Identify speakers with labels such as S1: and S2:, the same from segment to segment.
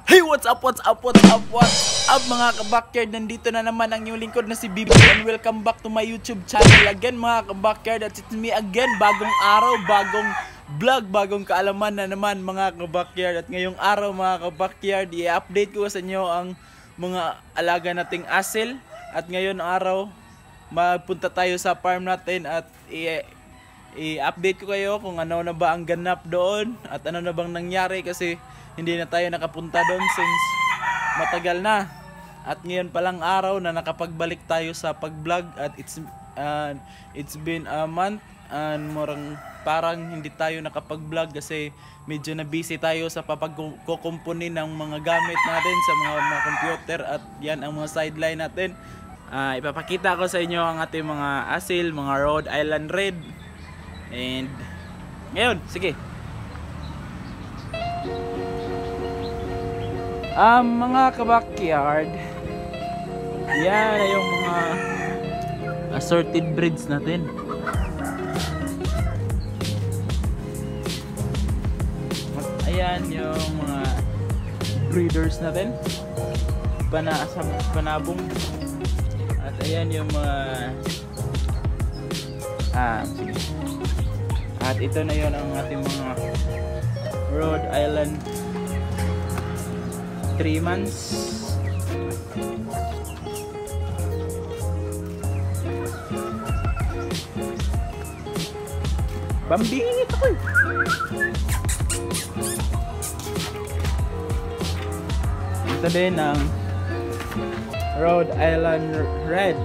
S1: Hey, what's up mga kabakyard? Nandito na naman ang inyong lingkod na si Bibi and welcome back to my YouTube channel again mga kabakyard. At it's me again, bagong araw, bagong vlog, bagong kaalaman na naman mga kabakyard. At ngayong araw mga kabakyard, i-update ko sa inyo ang mga alaga nating asil. At ngayon araw, magpunta tayo sa farm natin at i-update ko kayo kung ano na ba ang ganap doon at ano na bang nangyari kasi hindi na tayo nakapunta doon since matagal na. At ngayon palang araw na nakapagbalik tayo sa pag-vlog at it's been a month and parang hindi tayo nakapag-vlog kasi medyo na busy tayo sa papagkukumpuni ng mga gamit natin sa mga computer at yan ang mga sideline natin. Ipapakita ko sa inyo ang ating mga asil, mga Rhode Island Red. And ngayon, sige. Mga kabakyard, yan ay yung mga assorted breeds natin. At ayan yung mga breeders natin, panabong. At ayan yung mga sige. At ito na yon ang ating mga Rhode Island 3 months. Bambingit ako. Ito din ang Rhode Island Red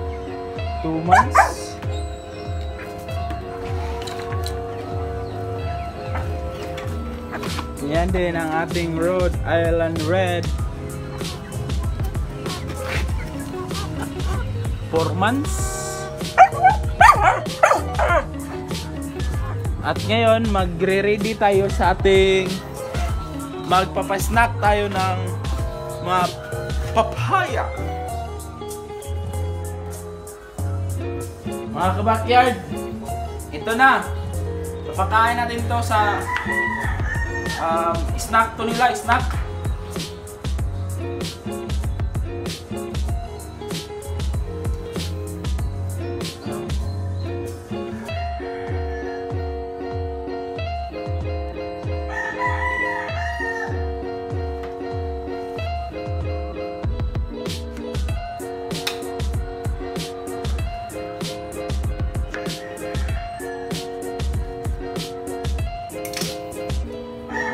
S1: 2 months. Yan din ang ating Rhode Island Red 4 months. At ngayon magre-ready tayo sa ating magpapasnack tayo ng mga papaya. Mga kabakyard, ito na. Papakain natin to sa snack to nila, snack.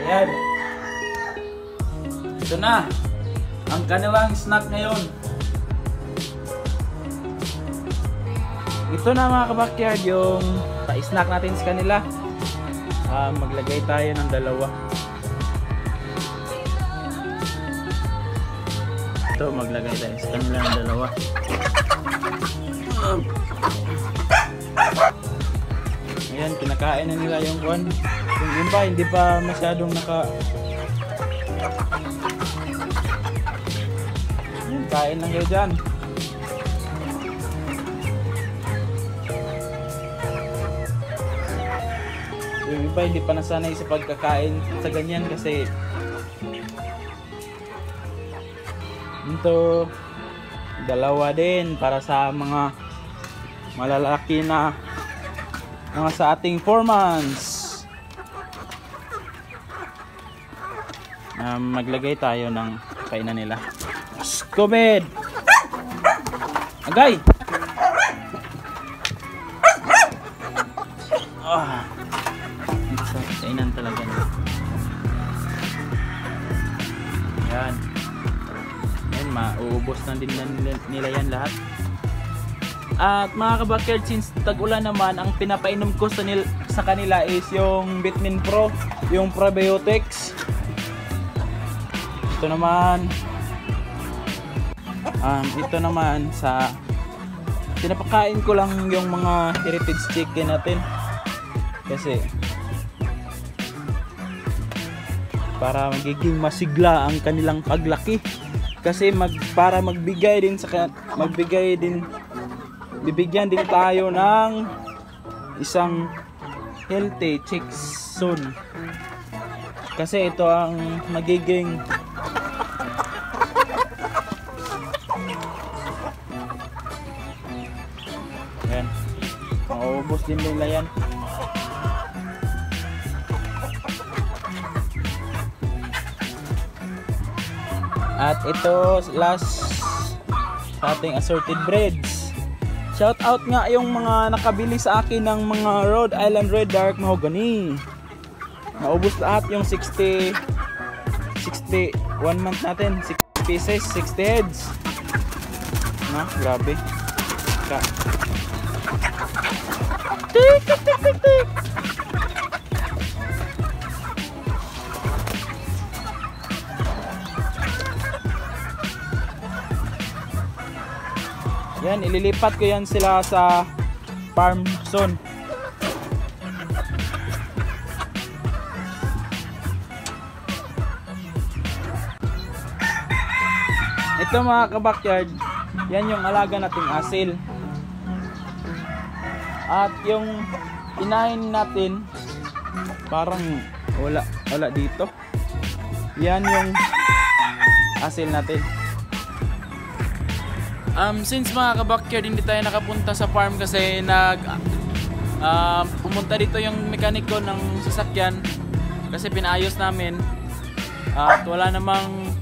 S1: Ayan. Ito na ang kanilang snack ngayon. Ito na mga kabakyard yung pa-snack natin sa kanila. Maglagay tayo ng dalawa. Ito, maglagay tayo sa kanila ng dalawa. Ayan, kinakain na nila yung kwan. Yung iba hindi pa masyadong Ayan, kain lang kayo dyan. Yung iba hindi pa nasanay sa pagkakain sa ganyan kasi ito dalawa din para sa mga malalaki na mga sa ating 4 months. Maglagay tayo ng kainan nila. Scobed! Agay! Kainan talaga nila. Yan. Yan, mauubos na din nila yan lahat. At mga kabakyard, since tag-ulan naman, ang pinapainom ko sa kanila is yung Vitamin Pro, yung probiotics. Ito naman sa pinapakain ko lang yung mga heritage chicken natin kasi para magiging masigla ang kanilang paglaki kasi bibigyan din tayo ng isang healthy chicks soon kasi ito ang magiging Ubos din nila yan. At ito last sa ating assorted breads. Shout out nga yung mga nakabili sa akin ng mga Rhode Island Red Dark Mahogany. Naubos lahat yung 60 1 month natin, 60 pieces, 60 heads. Na, grabe. Tik tik tik tik tik. Yan, ililipat ko yan sila sa farm zone. Ito mga kabakyard, yan yung alaga nating asil. At yung inahin natin, parang wala dito. Yan yung asil natin. Since mga kabakyard hindi tayo nakapunta sa farm kasi pumunta dito yung mekaniko ng sasakyan kasi pinaayos namin at wala namang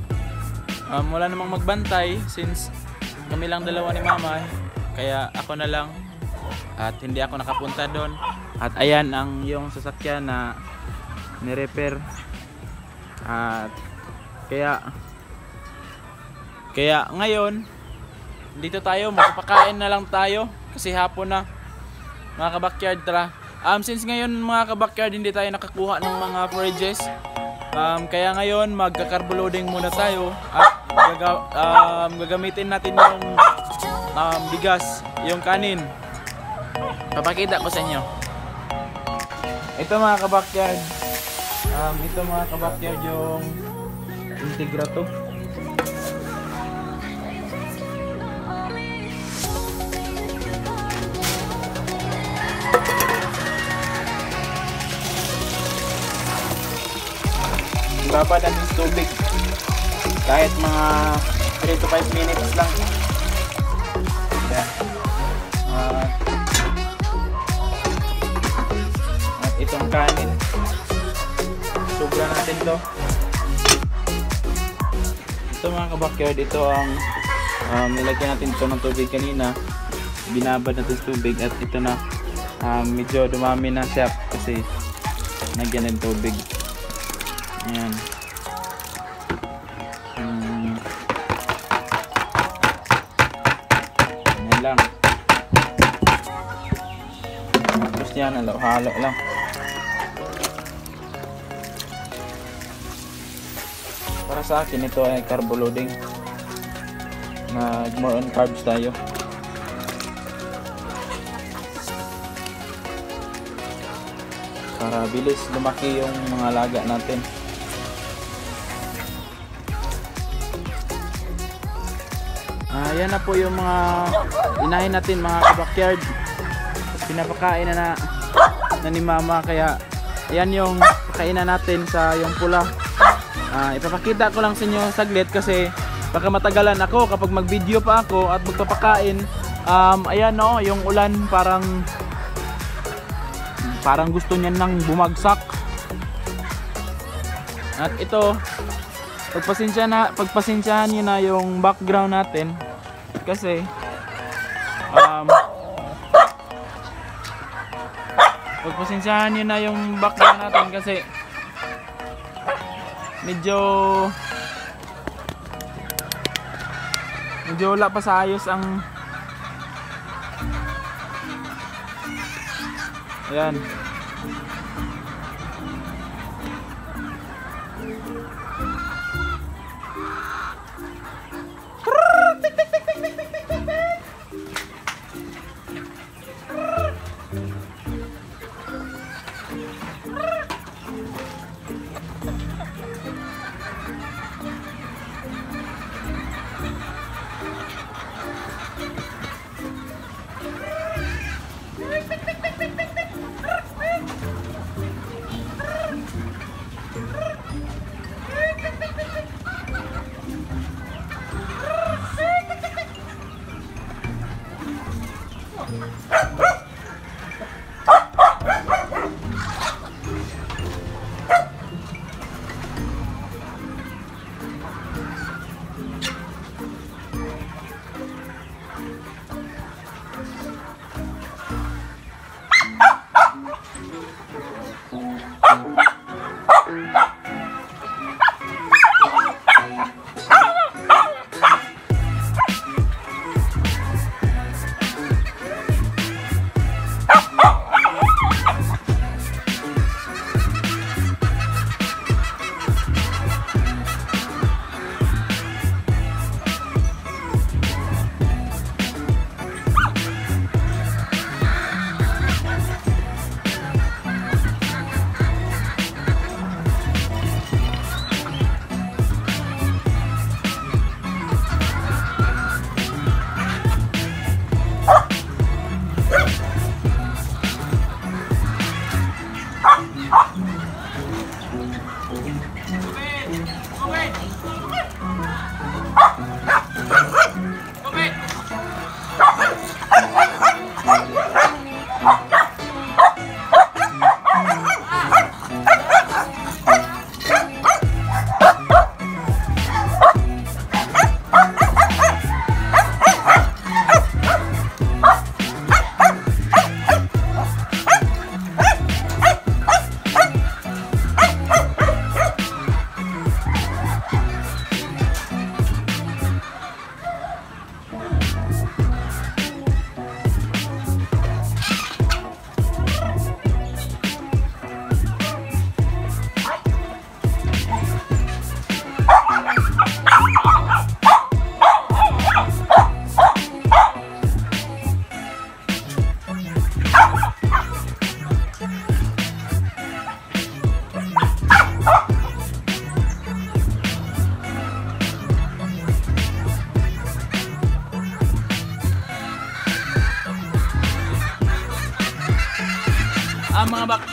S1: magbantay since kami lang dalawa ni mama, kaya ako na lang at hindi ako nakapunta doon. At ayan ang yung sasakyan na ni-repair at kaya ngayon dito tayo, magpapakain na lang tayo kasi hapon na mga kabakyard. Tara, since ngayon mga kabakyard hindi tayo nakakuha ng mga forages, kaya ngayon magka-carbo loading muna tayo at gagamitin natin yung bigas, yung kanin. Papakita ko sa inyo. Ito mga kabakyard, yung Integrato. Baba na ng tubig kahit mga 3 to 5 minutes lang. At itong kanin, sobra natin to. Ito mga kabakyard, ito ang nilagyan natin ito ng tubig kanina, binabad natin tubig at ito na medyo dumami na siya kasi nagyan ng tubig. Ayan. Ayan lang. Tapos yan, halo lang. Para sa akin, ito ay carbo loading. More on carbs tayo. Para bilis lumaki yung mga alaga natin. Yan na po yung mga inahin natin mga kabakyard. Pinapakain na ni mama, kaya yan yung pakainan natin sa yung pula. Ipapakita ko lang sa inyo saglit kasi baka matagalan ako kapag mag video pa ako at magpapakain. Ayan no, yung ulan parang gusto niyan nang bumagsak. At ito, pagpasensyahan niyo na yung background natin kasi pagpasensyahan niyo na yung background natin kasi medyo wala pa sa ayos ang ayan.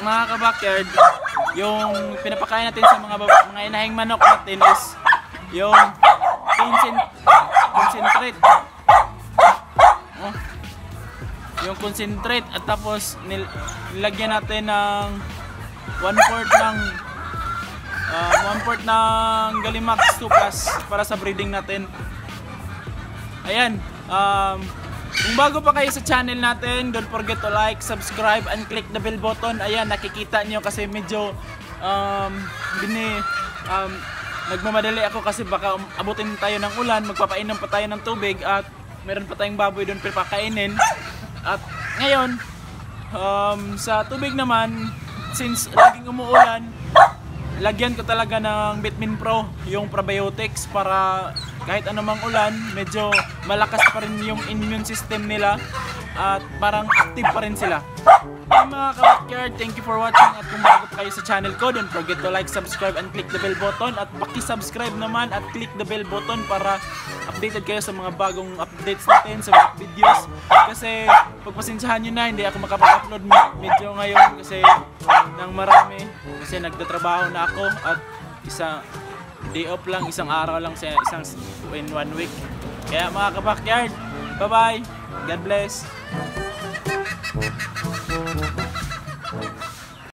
S1: Mga ka-backyard, yung pinapakain natin sa mga inahing manok natin is yung concentrate. Yung concentrate at tapos nilagyan natin ng 1/4 ng Galimax 2 Plus para sa breeding natin. Ayan, kung bago pa kayo sa channel natin, don't forget to like, subscribe, and click the bell button. Ayan, nakikita nyo kasi medyo nagmamadali ako kasi baka abutin tayo ng ulan, magpapainom pa tayo ng tubig at meron pa tayong baboy doon pipakainin. At ngayon, sa tubig naman, since laging umuulan, lagyan ko talaga ng Vitamin Pro, yung probiotics, para kahit anumang ulan, medyo malakas pa rin yung immune system nila at parang active pa rin sila. Hey mga ka-backyard, thank you for watching, at kung bago pa kayo sa channel ko, don't forget to like, subscribe, and click the bell button, at paki-subscribe naman at click the bell button para updated kayo sa mga bagong updates natin sa mga videos. Kasi pagpasensyahan nyo na, hindi ako makapag-upload video ngayon kasi nang marami, kasi nagtatrabaho na ako at day off lang, isang araw lang sa in 1 week. Kaya mga ka-backyard, bye bye, God bless.